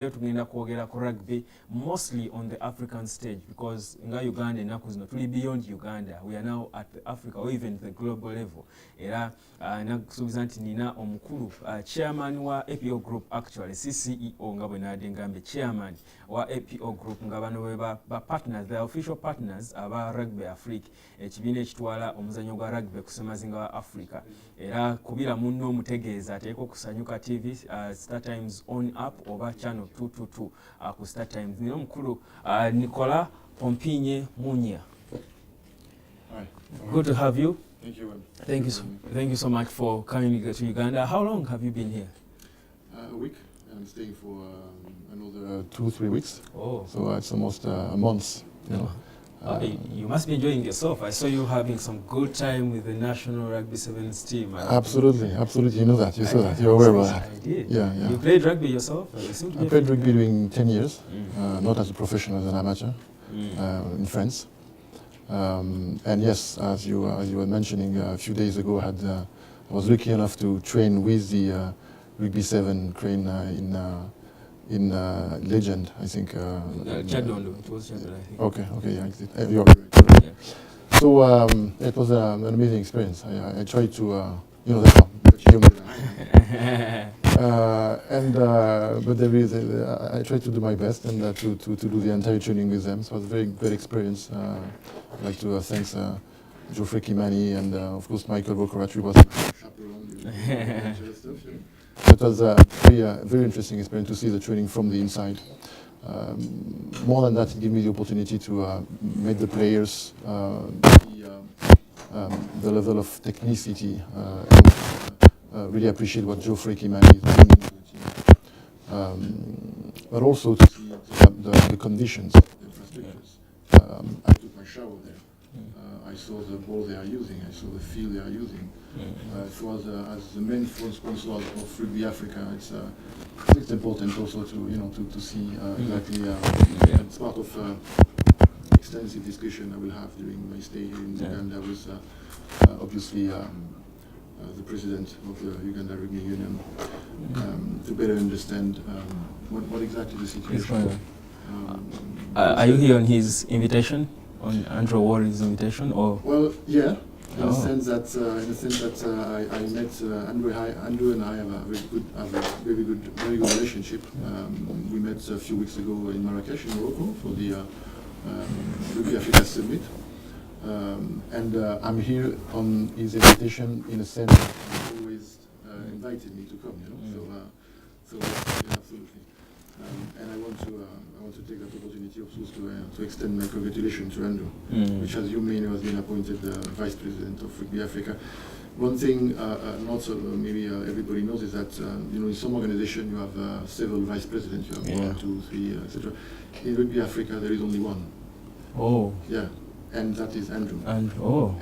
Tugenda kwogera ku rugby mostly on the African stage because nga Uganda ennaku zino tuli beyond Uganda, we are now at the Africa or even the global level. Era nakusuubiza nti nina omukulu chairman wa APO Group, actually CCEO nga bwe nadde ngambe chairman wa APO Group nga bano bwe ba partners, the official partners aba Rugby Africa, ekibiina ekitwala omuzannyo gwa rugby ku ssemazinga wa Africa. Era kubira munno omutegeeza ateeka ku Sanyuka TV, Star Times on app oba channel 222 ku Star Times. Nino mukulu Nicolas POMPIGNE-MOGNARD. Hi. Good to have you. Thank you. Thank you so much for coming to Uganda. How long have you been here? A week. I'm staying for another 2-3 weeks. Oh. So it's almost a month. You know. You must be enjoying yourself. I saw you having some good time with the National Rugby Sevens team. Absolutely. You know that. You saw that. You're aware of that. I did. Yeah. You played rugby yourself? I played rugby during 10 years, not as a professional, as an amateur, in France. And yes, as you were mentioning a few days ago, I was lucky enough to train with the Rugby 7 crane in Legend, I think. Chadondo, it was Chadondo, I think. Okay, yeah, you're right. Yeah. So it was an amazing experience. I tried to, that's how much younger than I am. But I tried to do my best and to do the entire training with them. So it was a very good experience. I'd like to thank Geoffrey Kimani and of course Michael Bokoratri was chaperone. It was a very interesting experience to see the training from the inside. More than that, it gave me the opportunity to meet the players, the level of technicity, and really appreciate what Geoffrey Kimani is doing to the team. But also to see the conditions, the infrastructures. I took my shower there. I saw the ball they are using. I saw the field they are using. It was as the main sponsor of Rugby Africa. It's important also to see exactly. It's part of extensive discussion I will have during my stay here in Uganda with obviously the president of the Uganda Rugby Union to better understand what exactly the situation is. Are you here on his invitation, on Andrew Warren's invitation, or? Well, yeah. In the sense that I met Andrew and I have a very good relationship. We met a few weeks ago in Marrakesh, in Morocco, for the Rugby Africa Summit. And I'm here on his invitation. In a sense, he always invited me to come. So absolutely. And I want to take that opportunity, of course, to extend my congratulations to Andrew, which, as you may know, has been appointed Vice President of Rugby Africa. One thing maybe everybody knows is that in some organization you have several vice presidents. You have 1, 2, 3, etc. In Rugby Africa, there is only one. Oh. Yeah. And that is Andrew. And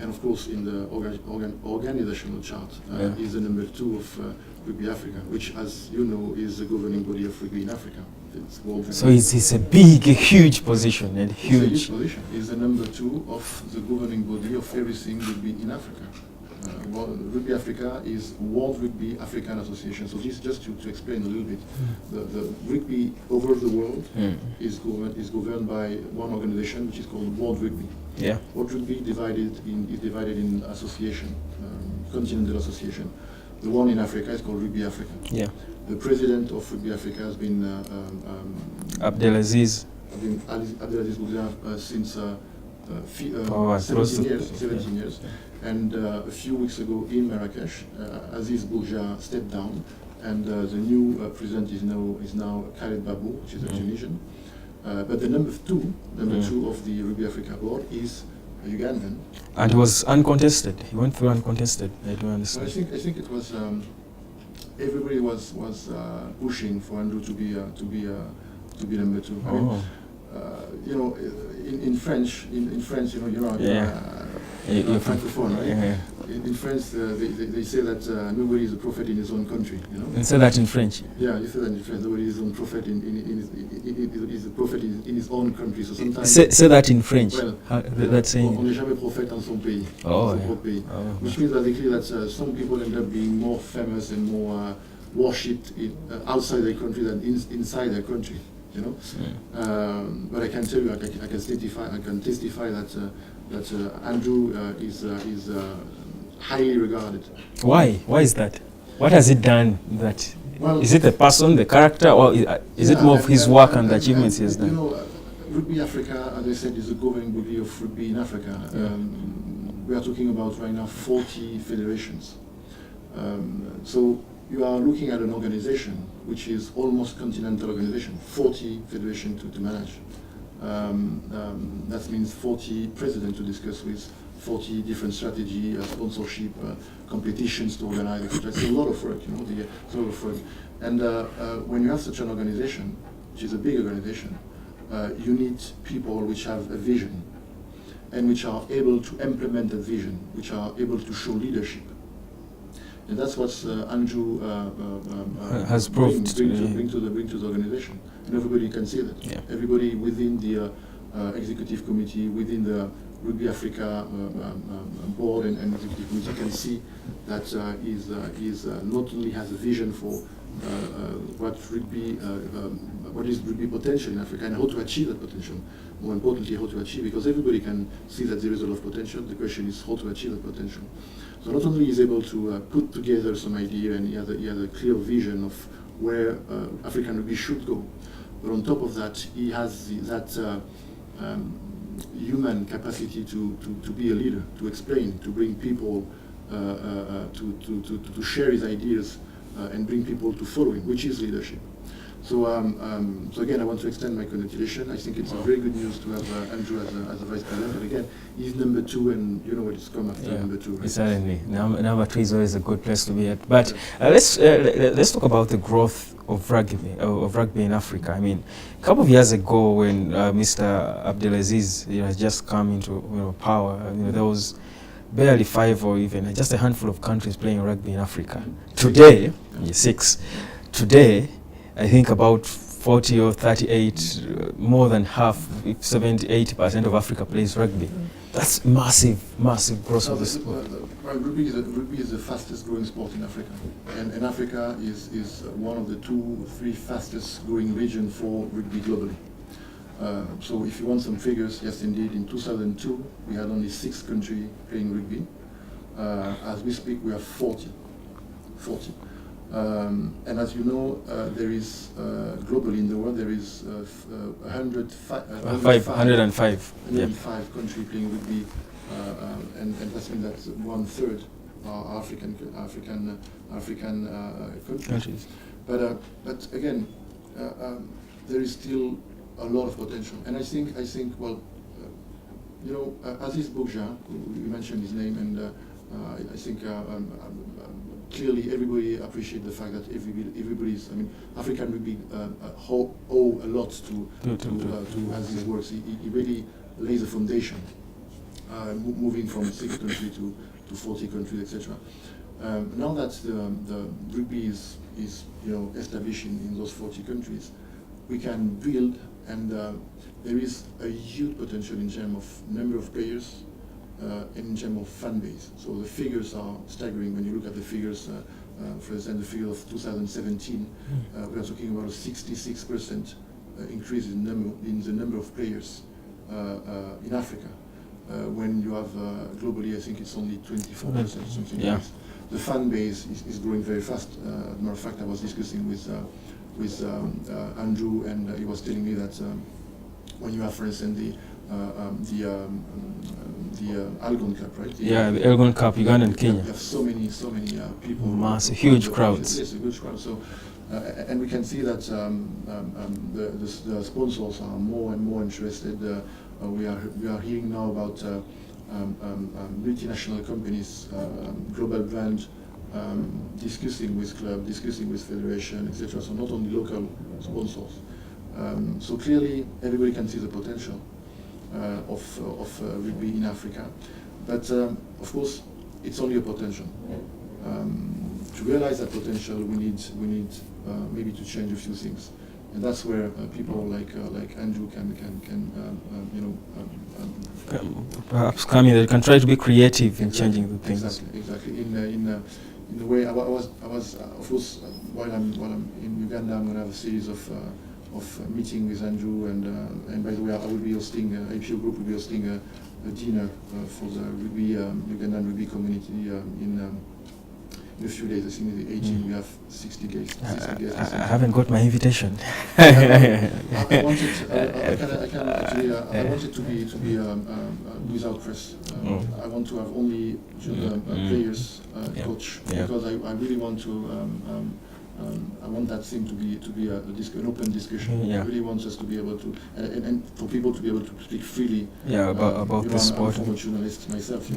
of course, in the organizational chart, is the number 2 of Rugby Africa, which, as you know, is the governing body of rugby in Africa. So it's a huge position and huge. It's a huge position. It's the number 2 of the governing body of everything rugby in Africa. Rugby Africa is World Rugby African Association. So this just to explain a little bit. The rugby over the world is governed by one organization, which is called World Rugby. Yeah. World Rugby is divided in association, continental association. The one in Africa is called Rugby Africa. Yeah. The president of Rugby Africa has been Abdelaziz Bougla since 17 years. And a few weeks ago in Marrakesh, Aziz Bougla stepped down, and the new president is now Khaled Babou, which is a Tunisian. But the number two of the Rugby Africa board is Ugandan. And he was uncontested. He went through uncontested. I don't understand. Well, I think it was everybody was pushing for Andrew to be number 2. Oh. I mean, in French, you're francophone, right? Yeah. In France, they say that nobody is a prophet in his own country. You say that in French? Yeah, you say that in French. Nobody is a prophet is a prophet in his own country. So sometimes say that in French. Well, that's saying. On n'est jamais prophète dans son pays. Oh, son propre pays. Which means basically that some people end up being more famous and more worshipped outside their country than inside their country. You know, but I can tell you, I can testify that Andrew is highly regarded. Why? Why is that? What has he done that? Well, is it the person, the character, or is it more of his work and the achievements he has done? You know, Rugby Africa, as I said, is the governing body of rugby in Africa. We are talking about right now 40 federations. So you are looking at an organization which is almost continental organization, 40 federations to manage. That means 40 presidents to discuss with, 40 different strategy, sponsorship, competitions to organize, etc. It's a lot of work, you know, it's a lot of work. And when you have such an organization, which is a big organization, you need people which have a vision and which are able to implement that vision, which are able to show leadership. And that's what Andrew has proved bring to the organization. And everybody can see that. Yeah. Everybody within the executive committee, within the Rugby Africa board and executive committee can see that he's not only has a vision for what is rugby potential in Africa and how to achieve that potential. More importantly, how to achieve, because everybody can see that there is a lot of potential. The question is how to achieve that potential. So not only is able to put together some idea, and he has a clear vision of where African rugby should go, but on top of that, he has that human capacity to be a leader, to explain, to bring people, to share his ideas, and bring people to follow him, which is leadership. So, so again, I want to extend my congratulations. I think it's a very good news to have Andrew as a vice president. And again, he's number 2, and you know what it's come after number 2. Right? Certainly, number 2 is always a good place to be at. But let's talk about the growth of rugby in Africa. I mean, a couple of years ago, when Mr. Abdelaziz has just come into power, there was barely 5 or even just a handful of countries playing rugby in Africa. Today, 6. Today, I think about 40 or 38, more than half, 70, 80% of Africa plays rugby. That's massive growth of the sport. Rugby is the fastest growing sport in Africa. And Africa is one of the 2-3 fastest growing regions for rugby globally. So if you want some figures, yes indeed, in 2002, we had only 6 countries playing rugby. As we speak, we have 40. And as you know, there is globally in the world there is 105 countries playing rugby, and that means that 1/3 are African countries. But again, there is still a lot of potential, and I think well, Aziz Bourja, you mentioned his name, and I think. Clearly, everybody appreciates the fact that everybody's. I mean, African rugby owe a lot to Aziz's works. He really lays a foundation, moving from 6 countries to 40 countries, etc. Now that the rugby is established in those 40 countries, we can build, and there is a huge potential in terms of number of players. In terms of fan base. So the figures are staggering when you look at the figures. For example, the figure of 2017, we are talking about a 66% increase in the number of players in Africa. When you have globally, I think it's only 24%, something like this. The fan base is growing very fast. As a matter of fact, I was discussing with Andrew, and he was telling me that when you have, for instance, the Algon Cup, right? The Algon Cup, Uganda and Kenya. You have so many people. Massive, huge crowds. Yes, a huge crowd. So, and we can see that the sponsors are more and more interested. We are hearing now about multinational companies, global brands, discussing with clubs, discussing with federation, etc. So not only local sponsors. So clearly, everybody can see the potential of rugby in Africa, but of course, it's only a potential. To realize that potential, we need maybe to change a few things, and that's where people like Andrew can perhaps come in. They can try to be creative in changing the things. Exactly. in a way, I was of course, while I'm in Uganda, I'm going to have a series of meeting with Andrew, and by the way, I will be hosting, APO Group will be hosting a dinner for the rugby, Ugandan rugby community in a few days. I think the 18th we have 60 guests. I haven't got my invitation. I wanted to be without press. I want to have only players coach, because I really want to. I want that thing to be an open discussion. I really want us to be able to, and for people to be able to speak freely. About the sport. I'm a former journalist myself. I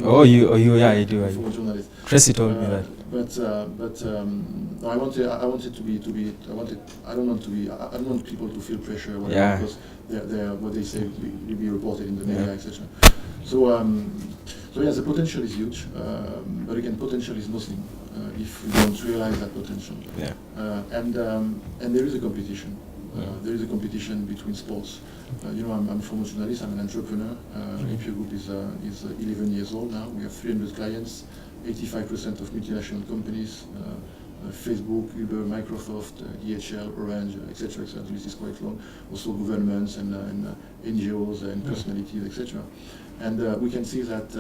do. I'm a former journalist. Tracy told me that. I wanted to be. I don't want people to feel pressure. Because they're what they say will be reported in the media, etc. So yes, the potential is huge, but again, potential is nothing if we don't realize that potential. And there is a competition. There is a competition between sports. I'm a former journalist. I'm an entrepreneur. APO Group is 11 years old now. We have 300 clients, 85% of multinational companies. Facebook, Uber, Microsoft, DHL, Orange, etc. The list is quite long. Also governments and NGOs and personalities, etc. And we can see that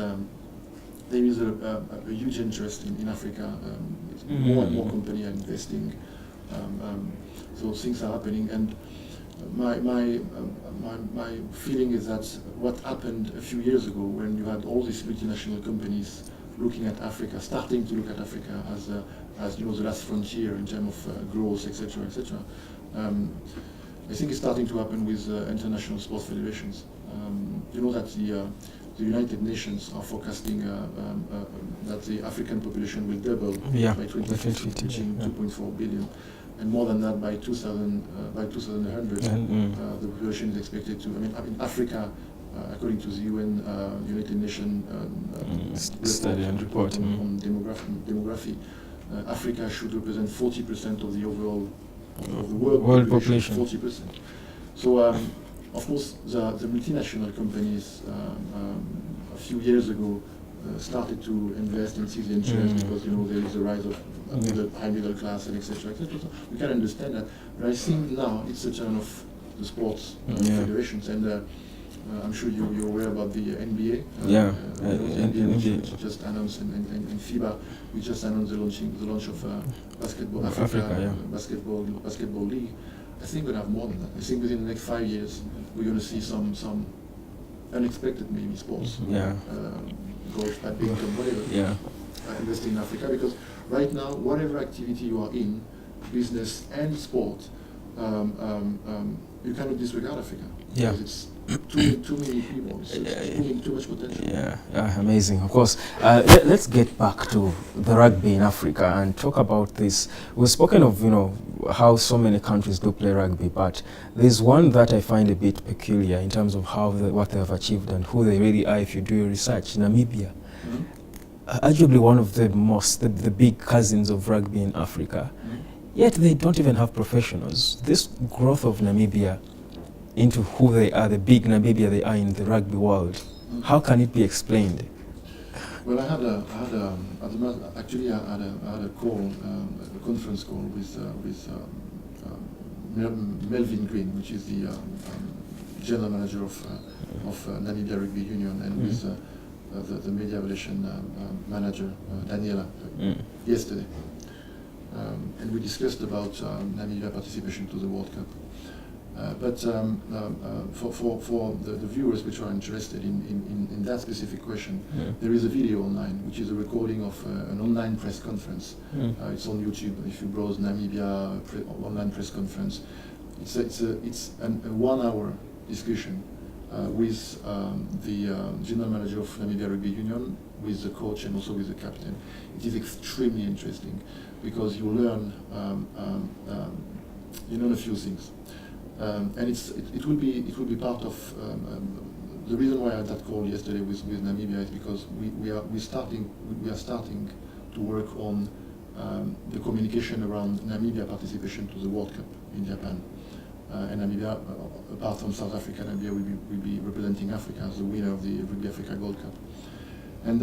there is a huge interest in Africa. More and more companies are investing. So things are happening. And my feeling is that what happened a few years ago, when you had all these multinational companies looking at Africa, starting to look at Africa as the last frontier in terms of growth, etc., etc. I think it's starting to happen with international sports federations. You know that the United Nations are forecasting that the African population will double by 2050, reaching 2.4 billion. And more than that by 2100, the population is expected to. I mean, Africa, according to the UN, United Nations study and report on demography, Africa should represent 40% of the overall of the world population. 40%. So, of course, the multinational companies a few years ago started to invest and see the interest because there is a rise of high middle class and etc. etc. So we can understand that. But I think now it's a turn of the sports federations, and I'm sure you're aware about the NBA. The NBA just announced, and FIBA, we just announced the launch of Basketball Africa Basketball League. I think we're going to have more than that. I think within the next 5 years we're going to see some unexpected maybe sports. Golf, badminton, whatever. Investing in Africa, because right now, whatever activity you are in, business and sport, you cannot disregard Africa. Because it's too many people. It's too much potential. Amazing. Of course. Let's get back to the rugby in Africa and talk about this. We've spoken of how so many countries do play rugby, but there's one that I find a bit peculiar in terms of what they have achieved and who they really are. If you do your research, Namibia, arguably one of the big cousins of rugby in Africa, yet they don't even have professionals. This growth of Namibia into who they are, the big Namibia they are in the rugby world, how can it be explained? Well, I had a call, a conference call with Melvin Green, which is the general manager of Namibia Rugby Union, and with the media relation manager Daniela yesterday, and we discussed about Namibia participation to the World Cup. But for the viewers which are interested in that specific question, there is a video online, which is a recording of an online press conference. It's on YouTube. If you browse Namibia online press conference, it's a 1 hour discussion with the general manager of Namibia Rugby Union, with the coach, and also with the captain. It is extremely interesting because you learn a few things. And it will be part of the reason why I had that call yesterday with Namibia is because we are starting to work on the communication around Namibia participation to the World Cup in Japan. And Namibia, apart from South Africa, Namibia will be representing Africa as the winner of the Rugby Africa Gold Cup. And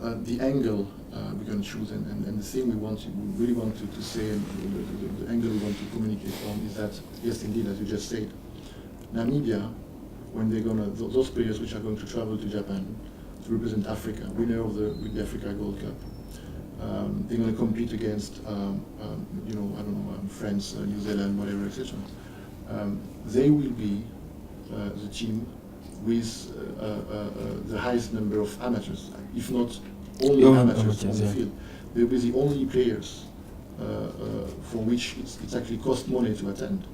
the angle we're going to choose, and the thing we really want to say, and the angle we want to communicate on is that, yes, indeed, as you just said, Namibia, when they're going to, those players which are going to travel to Japan to represent Africa, winner of the Africa Gold Cup, they're going to compete against, you know, I don't know, France, New Zealand, whatever, etc. They will be the team with the highest number of amateurs, if not only amateurs on the field. They'll be the only players for which it's actually cost money to attend.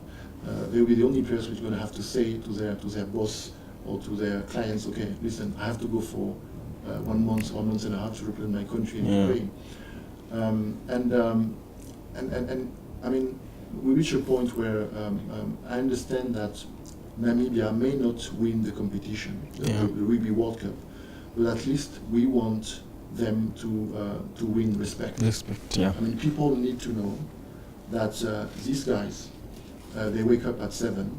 They'll be the only players which are going to have to say to their boss or to their clients, okay, listen, I have to go for 1 month, 1 month and a half to represent my country in Ukraine. And I mean, we reach a point where I understand that Namibia may not win the competition, the Rugby World Cup, but at least we want them to win respect. Yeah. I mean, people need to know that these guys, they wake up at 7,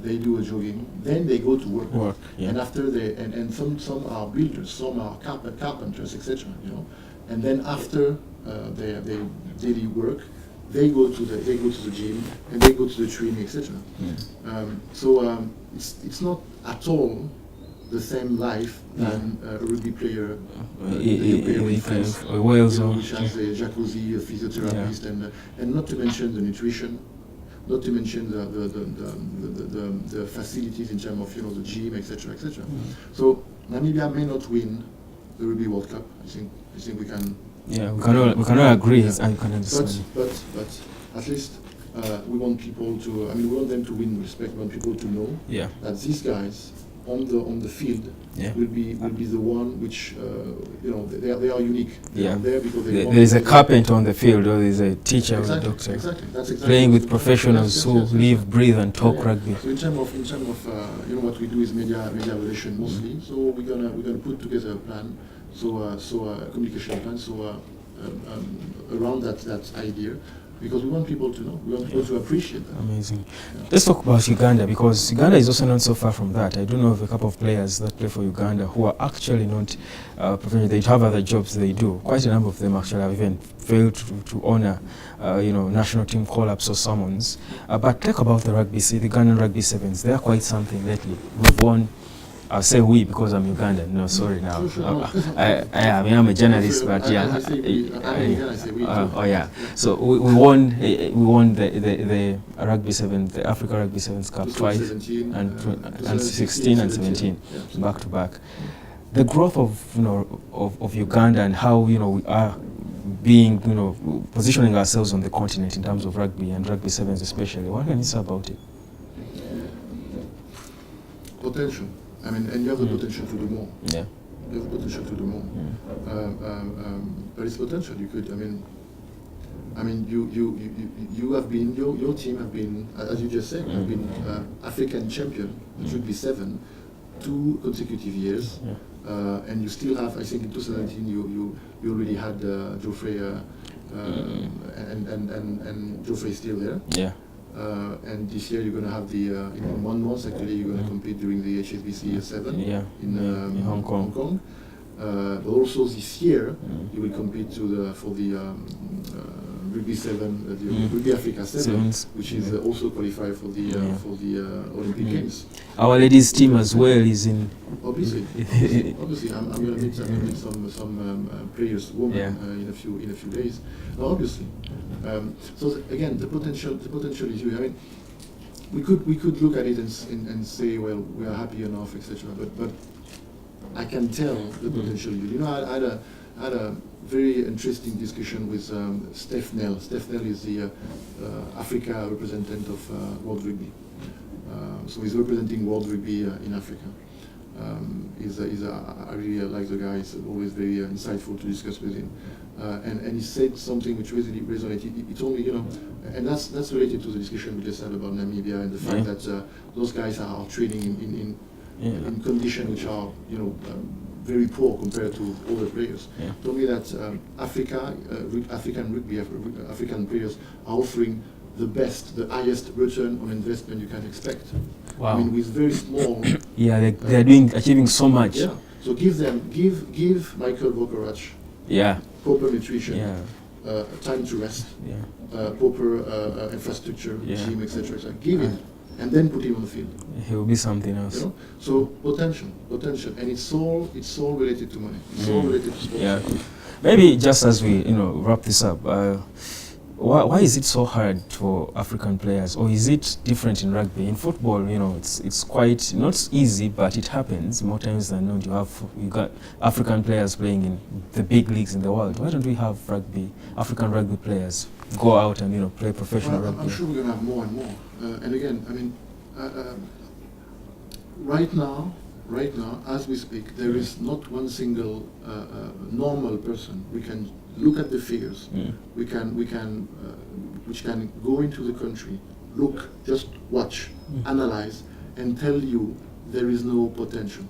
they do a jogging, then they go to work. And after and some are builders, some are carpenters, etc. You know, and then after their daily work, they go to the gym and they go to the training, etc. So it's not at all the same life than a rugby player in France, Wales, which has a jacuzzi, a physiotherapist, and not to mention the nutrition, not to mention the facilities in terms of, you know, the gym, etc., etc. So Namibia may not win the Rugby World Cup. I think we can. Yeah, we cannot agree. I can understand. But at least we want people to. I mean, we want them to win respect. We want people to know that these guys on the field will be the one which you know, they are unique. They are there because there is a carpenter on the field, or there is a teacher or a doctor. Exactly. That's exactly playing with professionals who live, breathe, and talk rugby. So in terms of you know, what we do is media relation mostly. So we're gonna put together a plan. So a communication plan. So around that idea. Because we want people to know, we want people to appreciate that. Amazing. Let's talk about Uganda, because Uganda is also not so far from that. I do know of a couple of players that play for Uganda who are actually not professional. They have other jobs they do. Quite a number of them actually have even failed to honor, you know, national team call-ups or summons. But talk about the rugby, the Ugandan rugby sevens. They are quite something lately. We've won. I'll say we because I'm Ugandan. No, sorry now. I mean, I'm a journalist, but yeah. Oh yeah. So we won the rugby sevens, the Africa Rugby Sevens Cup twice, and 16 and 17 back to back. The growth of, you know, of Uganda and how, you know, we are being, you know, positioning ourselves on the continent in terms of rugby and rugby sevens especially. What can you say about it? Potential. I mean, and you have the potential to do more. Yeah. You have the potential to do more. But it's potential. You could. I mean, you have been, your team have been, as you just said, have been African champion. It should be 7, 2 consecutive years. And you still have. I think in 2019 you already had Geoffrey, and Geoffrey is still there. Yeah. And this year you're going to have the, in 1 month actually, you're going to compete during the HSBC 7 in Hong Kong. But also this year you will compete for the Rugby 7, the Rugby Africa 7, which is also qualified for the Olympic Games. Our ladies team as well is in. Obviously, I'm going to meet some players, women, in a few days. Obviously, so again, the potential is huge. I mean, we could look at it and say, well, we are happy enough, etc. But I can tell the potential. You know, I had a very interesting discussion with Steph Nell. Steph Nell is the Africa representative of World Rugby. So he's representing World Rugby in Africa. I really like the guy. He's always very insightful to discuss with him. And he said something which really resonated. He told me, you know, and that's related to the discussion we just had about Namibia and the fact that those guys are training in conditions which are, you know, very poor compared to other players. Told me that African rugby, African players are offering the highest return on investment you can expect. Wow. I mean, with very small. They're achieving so much. So give Michael Vokorach proper nutrition, time to rest, proper infrastructure, gym, etc. Give it, and then put him on the field. He will be something else. You know? So potential, and it's all related to money. It's all related to sports. Yeah. Maybe just as we wrap this up, why is it so hard for African players, or is it different in rugby? In football, it's quite not easy, but it happens more times than not. You got African players playing in the big leagues in the world. Why don't we have African rugby players go out and play professional rugby? I'm sure we're gonna have more and more. And again, I mean, right now, as we speak, there is not one single normal person. We can look at the figures. We can which can go into the country, look, just watch, analyze, and tell you there is no potential.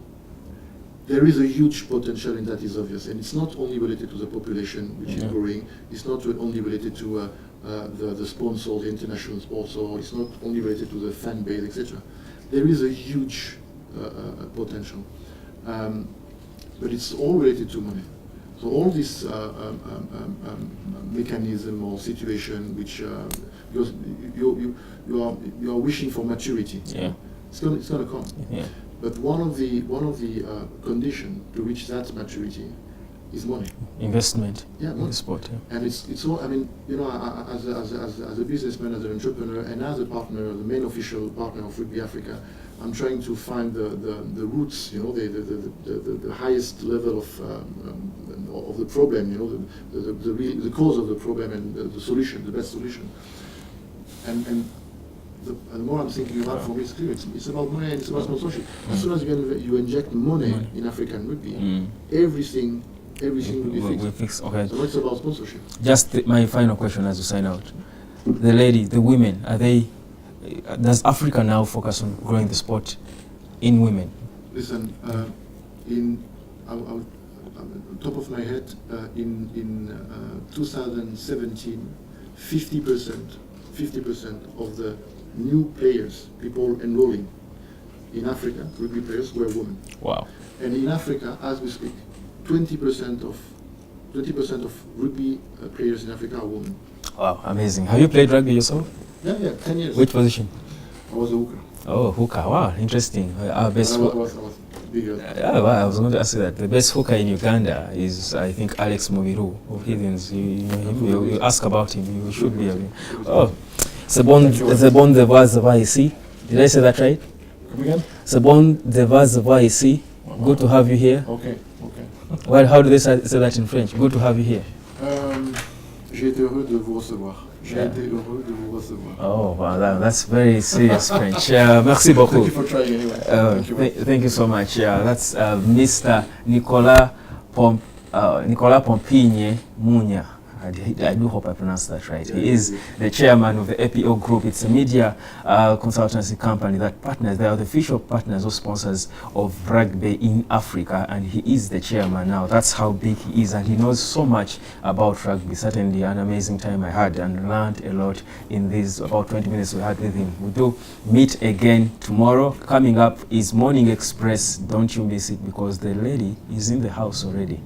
There is a huge potential, and that is obvious. And it's not only related to the population, which is growing. It's not only related to the sponsor, the international sponsor. It's not only related to the fan base, etc. There is a huge potential, but it's all related to money. So all this mechanism or situation, which you are wishing for maturity, it's going to come. But one of the conditions to reach that maturity is money. Investment in the sport. And it's all. I mean, as a businessman, as an entrepreneur, and as a partner, the main official partner of Rugby Africa, I'm trying to find the roots, the highest level of the problem, the cause of the problem, and the solution, the best solution. And the more I'm thinking about, for me, it's clear. It's about money and it's about sponsorship. As soon as you inject money in African rugby, everything will be fixed. Okay. So it's about sponsorship. Just my final question as we sign out. The women, does Africa now focus on growing the sport in women? Listen, on top of my head, in 2017, 50% of the new players, people enrolling in Africa, rugby players, were women. Wow. And in Africa, as we speak, 20% of rugby players in Africa are women. Wow, amazing. Have you played rugby yourself? Yeah, 10 years. Which position? I was a hooker. Oh, hooker. Wow, interesting. Our best. I was bigger. Well, I was going to ask you that. The best hooker in Uganda is, I think, Alex Mobiru of Heathens. You ask about him. You should be. Oh, Sebon Devazava ici. Did I say that right? Come again? Sebon Devazava ici. Good to have you here. Okay. Well, how do they say that in French? Good to have you here. J'ai été heureux de vous recevoir. J'ai été heureux de vous recevoir. Oh, wow, that's very serious French. Merci beaucoup. Thank you for trying anyway. Thank you so much. That's Mr. Nicolas Pompigne-MOGNARD. I do hope I pronounced that right. He is the chairman of the APO Group. It's a media consultancy company that partners. They are the official partners or sponsors of rugby in Africa, and he is the chairman now. That's how big he is, and he knows so much about rugby. Certainly an amazing time I had and learned a lot in these about 20 minutes we had with him. We do meet again tomorrow. Coming up is Morning Express. Don't you miss it, because the lady is in the house already.